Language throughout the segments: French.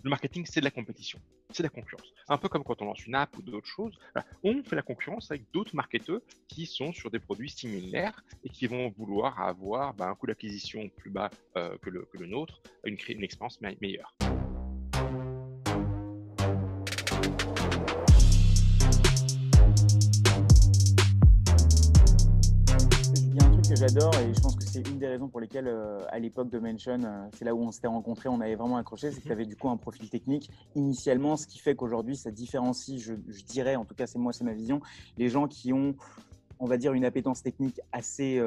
Le marketing, c'est de la compétition, c'est de la concurrence. Un peu comme quand on lance une app ou d'autres choses, voilà. On fait la concurrence avec d'autres marketeurs qui sont sur des produits similaires et qui vont vouloir avoir un coût d'acquisition plus bas que le nôtre, une expérience meilleure. Il y a un truc que j'adore et je pense que c'est une des raisons pour lesquelles, à l'époque de Mention, c'est là où on s'était rencontrés, on avait vraiment accroché, c'est que tu avais du coup un profil technique initialement, ce qui fait qu'aujourd'hui ça différencie, je dirais, en tout cas c'est ma vision, les gens qui ont, on va dire, une appétence technique assez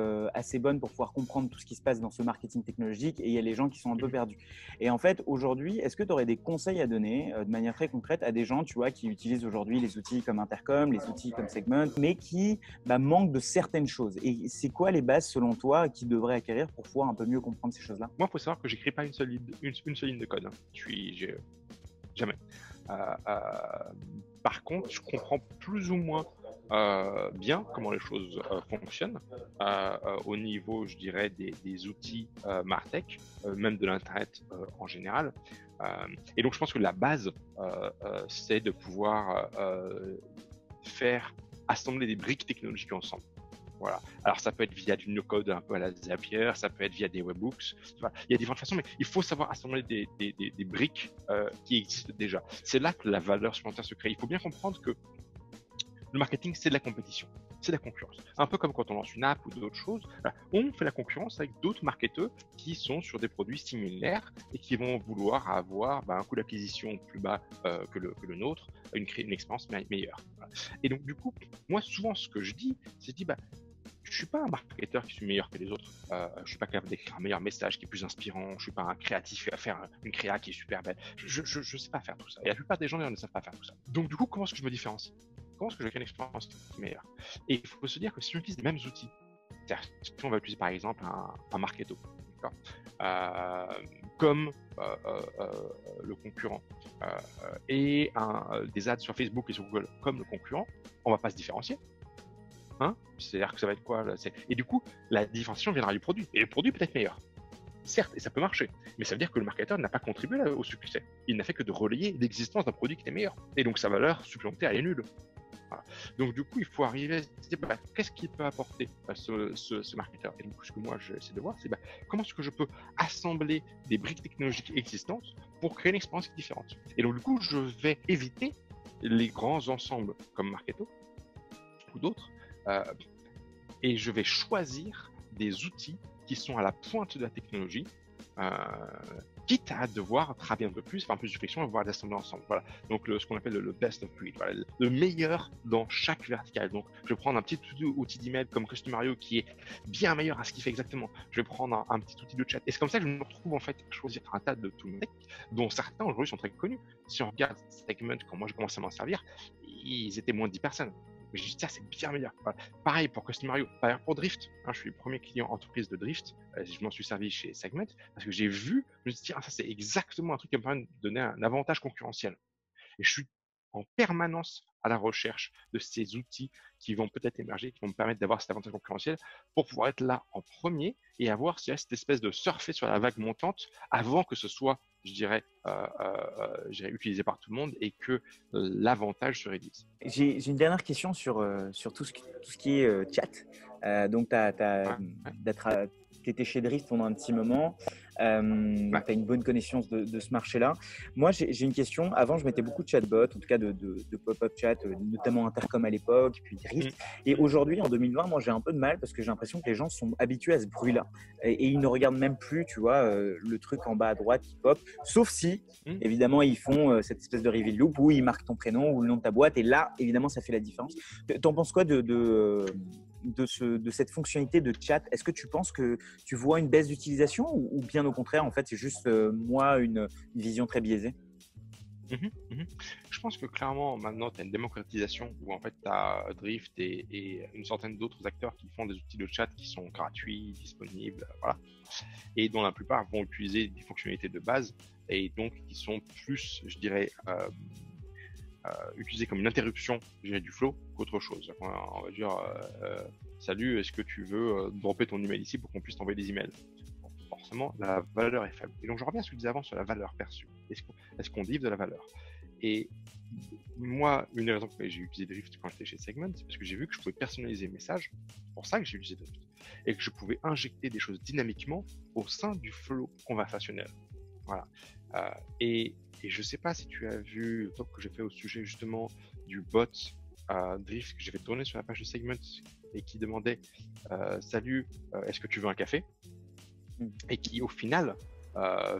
bonne pour pouvoir comprendre tout ce qui se passe dans ce marketing technologique, et il y a les gens qui sont un peu perdus. Et en fait, aujourd'hui, est-ce que tu aurais des conseils à donner de manière très concrète à des gens, tu vois, qui utilisent aujourd'hui les outils comme Intercom, les outils comme Segment, mais qui manquent de certaines choses? Et c'est quoi les bases, selon toi, qu'ils devraient acquérir pour pouvoir un peu mieux comprendre ces choses-là? Moi, il faut savoir que j'écris pas une seule ligne de code, hein. Jamais. Euh, euh, Par contre, je comprends plus ou moins bien comment les choses fonctionnent au niveau, je dirais, des outils Martech, même de l'Internet en général. Et donc, je pense que la base, c'est de pouvoir faire assembler des briques technologiques ensemble. Voilà. Alors, ça peut être via du no-code un peu à la Zapier, ça peut être via des webhooks. Voilà. Il y a différentes façons, mais il faut savoir assembler des briques qui existent déjà. C'est là que la valeur supplémentaire se crée. Il faut bien comprendre que le marketing, c'est de la compétition, c'est de la concurrence. Un peu comme quand on lance une app ou d'autres choses, voilà. On fait la concurrence avec d'autres marketeurs qui sont sur des produits similaires et qui vont vouloir avoir un coût d'acquisition plus bas que le nôtre, une expérience meilleure. Voilà. Et donc, du coup, moi, souvent, ce que je dis, c'est je suis pas un marketeur qui suis meilleur que les autres. Je suis pas capable d'écrire un meilleur message qui est plus inspirant. Je suis pas un créatif à faire une créa qui est super belle. Je sais pas faire tout ça. Et la plupart des gens ne savent pas faire tout ça. Donc du coup, comment est-ce que je me différencie? Comment est-ce que je crée une expérience meilleure? Et il faut se dire que si on utilise les mêmes outils, c'est-à-dire si on va utiliser par exemple un Marketo, comme le concurrent, et des ads sur Facebook et sur Google comme le concurrent, on va pas se différencier. Hein, c'est-à-dire que ça va être quoi là, et du coup, la différenciation viendra du produit. Et le produit peut être meilleur. Certes, et ça peut marcher, mais ça veut dire que le marketeur n'a pas contribué au succès. Il n'a fait que de relayer l'existence d'un produit qui était meilleur. Et donc sa valeur supplémentaire, elle est nulle. Voilà. Donc du coup, il faut arriver à se dire qu'est-ce qu'il peut apporter ce marketeur. Et donc ce que moi j'essaie de voir, c'est comment est-ce que je peux assembler des briques technologiques existantes pour créer une expérience différente. Et donc du coup, je vais éviter les grands ensembles comme Marketo ou d'autres, et je vais choisir des outils qui sont à la pointe de la technologie, quitte à devoir travailler un peu plus, faire un peu de réflexion et voir l'assembler ensemble. Voilà. Donc ce qu'on appelle le best of breed, voilà, le meilleur dans chaque verticale. Donc je vais prendre un petit outil d'email comme Customario qui est bien meilleur à ce qu'il fait exactement. Je vais prendre un petit outil de chat. Et c'est comme ça que je me retrouve en fait à choisir un tas de tools dont certains aujourd'hui sont très connus. Si on regarde Segment, quand moi j'ai commencé à m'en servir, ils étaient moins de 10 personnes. Mais je dis, tiens, c'est bien meilleur. Voilà. Pareil pour Customario, pareil pour Drift. Hein, je suis le premier client entreprise de Drift. Je m'en suis servi chez Segment parce que j'ai vu, je me suis dit, tiens, ça c'est exactement un truc qui me permet de donner un avantage concurrentiel. Et je suis en permanence à la recherche de ces outils qui vont peut-être émerger, qui vont me permettre d'avoir cet avantage concurrentiel pour pouvoir être là en premier et avoir cette espèce de surfer sur la vague montante avant que ce soit, je dirais, utilisé par tout le monde et que l'avantage se réduise. J'ai une dernière question sur tout ce qui est chat. Donc, Ouais, ouais, tu étais chez Drift pendant un petit moment. Tu as ouais. une bonne connaissance de ce marché-là. Moi, j'ai une question. Avant, je mettais beaucoup de chatbots, en tout cas de pop-up chat, notamment Intercom à l'époque, puis Drift. Et aujourd'hui, en 2020, moi, j'ai un peu de mal parce que j'ai l'impression que les gens sont habitués à ce bruit-là. Et ils ne regardent même plus, tu vois, le truc en bas à droite qui pop. Sauf si, évidemment, ils font cette espèce de reveal loop où ils marquent ton prénom ou le nom de ta boîte. Et là, évidemment, ça fait la différence. T'en penses quoi de cette fonctionnalité de chat? Est-ce que tu penses que tu vois une baisse d'utilisation ou bien au contraire, en fait, c'est juste moi une vision très biaisée? Je pense que clairement, maintenant, tu as une démocratisation où en fait, tu as Drift et une centaine d'autres acteurs qui font des outils de chat qui sont gratuits, disponibles, voilà, et dont la plupart vont utiliser des fonctionnalités de base et donc qui sont plus, je dirais, utilisés comme une interruption, je dirais, du flow qu'autre chose. On va dire, salut, est-ce que tu veux dropper ton email ici pour qu'on puisse t'envoyer des emails? Forcément, la valeur est faible. Et donc, je reviens à ce que je disais avant sur la valeur perçue. est-ce qu'on livre de la valeur? Et moi, une des raisons pour lesquelles j'ai utilisé Drift quand j'étais chez Segment, c'est parce que j'ai vu que je pouvais personnaliser le message. C'est pour ça que j'ai utilisé Drift. Et que je pouvais injecter des choses dynamiquement au sein du flow conversationnel. Voilà. Et je ne sais pas si tu as vu le talk que j'ai fait au sujet justement du bot Drift que j'ai fait tourner sur la page de Segment et qui demandait salut, est-ce que tu veux un café? Et qui au final,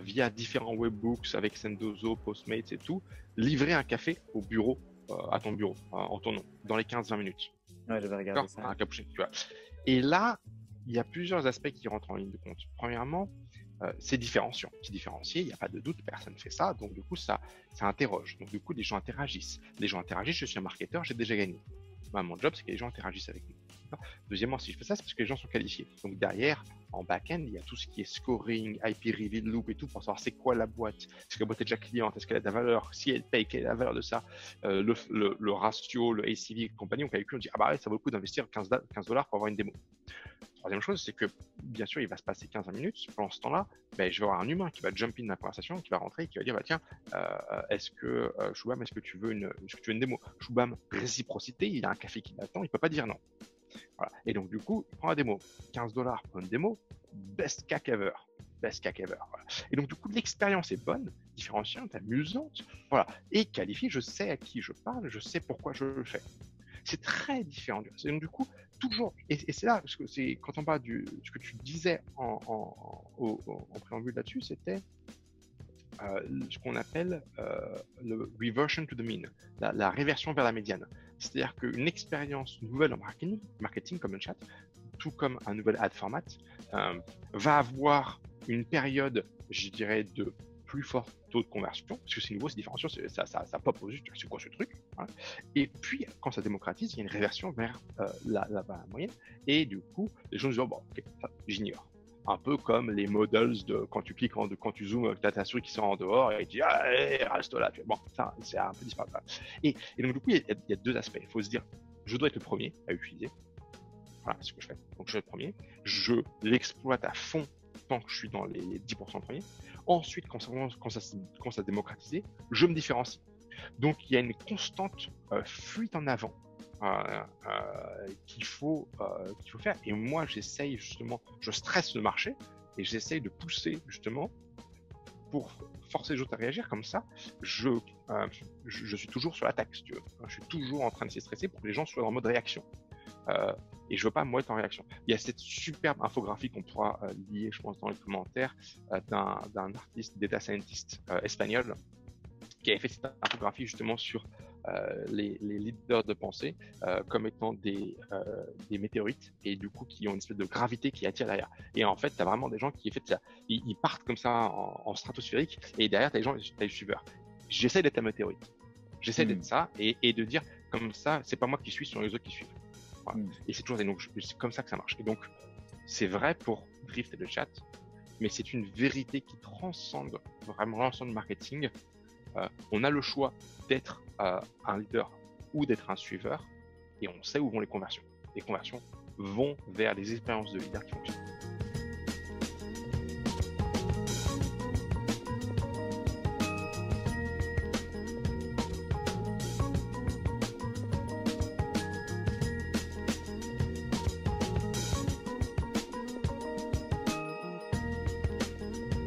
via différents webbooks avec Sendozo, Postmates et tout, livrait un café au bureau, à ton bureau, en ton nom, dans les 15-20 minutes. Ouais, j'avais regardé ça. Un cappuccino, tu vois. Et là, il y a plusieurs aspects qui rentrent en ligne de compte. Premièrement, c'est différenciant. C'est différencié, il n'y a pas de doute, personne ne fait ça. Donc, du coup, ça interroge. Donc, du coup, les gens interagissent. Les gens interagissent, je suis un marketeur, j'ai déjà gagné. Bah, mon job, c'est que les gens interagissent avec nous. Deuxièmement, si je fais ça, c'est parce que les gens sont qualifiés. Donc, derrière, en back-end, il y a tout ce qui est scoring, IP reveal loop et tout pour savoir c'est quoi la boîte. Est-ce que la boîte est déjà cliente? Est-ce qu'elle a de la valeur? Si elle paye, quelle est la valeur de ça? Le ratio, le ACV et compagnie, on calcule, on dit, ah bah ouais, ça vaut le coup d'investir $15 pour avoir une démo. Troisième chose, c'est que bien sûr, il va se passer 15 minutes. Pendant ce temps-là, ben, je vais avoir un humain qui va jump in dans la conversation, qui va rentrer et qui va dire bah, tiens, est-ce que Shubham, est-ce que tu veux une démo? Shubham, réciprocité, il a un café qui l'attend, il ne peut pas dire non. Voilà. Et donc, du coup, il prend la démo. $15 pour une démo, best CAC ever. Best CAC ever. Voilà. Et donc, du coup, l'expérience est bonne, différenciante, amusante. Voilà. Et qualifiée, je sais à qui je parle, je sais pourquoi je le fais. C'est très différent. Et donc, du coup, toujours, et c'est là, parce que c'est quand on parle ce que tu disais en préambule là-dessus, c'était ce qu'on appelle le reversion to the mean, la réversion vers la médiane. C'est-à-dire qu'une expérience nouvelle en marketing comme un chat, tout comme un nouvel ad format, va avoir une période, je dirais, de plus fort taux de conversion, parce que c'est nouveau, c'est différenciant, ça pop aux yeux, c'est quoi ce truc, hein. Et puis, quand ça démocratise, il y a une réversion vers la moyenne, et du coup, les gens disent, oh, bon, ok, j'ignore. Un peu comme les models de quand tu cliques, quand tu zoomes, tu as ta souris qui sort en dehors, et tu dis, ah, reste là. Bon, ça, c'est un peu disparu. Et donc, du coup, il y a deux aspects. Il faut se dire, je dois être le premier à utiliser. Voilà, c'est ce que je fais. Donc, je vais être le premier. Je l'exploite à fond tant que je suis dans les 10% premiers. Ensuite, quand ça commence à démocratiser, je me différencie. Donc, il y a une constante fuite en avant qu'il faut faire. Et moi, j'essaye justement, je stresse le marché et j'essaye de pousser justement pour forcer les autres à réagir. Comme ça, je suis toujours sur l'attaque, si tu veux. Je suis toujours en train de se stresser pour que les gens soient en mode réaction. Et je veux pas moi être en réaction. Il y a cette superbe infographie qu'on pourra lier, je pense, dans les commentaires d'un artiste, data scientist espagnol qui avait fait cette infographie justement sur les leaders de pensée comme étant des météorites et du coup qui ont une espèce de gravité qui attire derrière. Et en fait, tu as vraiment des gens qui ça. Ils partent comme ça en stratosphérique et derrière, tu as les suiveurs. J'essaie d'être la météorite. J'essaie d'être ça et de dire comme ça, c'est pas moi qui suis, ce sont les autres qui suivent. Voilà. Et c'est toujours c'est comme ça que ça marche. Et donc, c'est vrai pour Drift et le chat, mais c'est une vérité qui transcende vraiment l'ensemble du marketing. On a le choix d'être un leader ou d'être un suiveur, et on sait où vont les conversions. Les conversions vont vers les expériences de leader qui fonctionnent.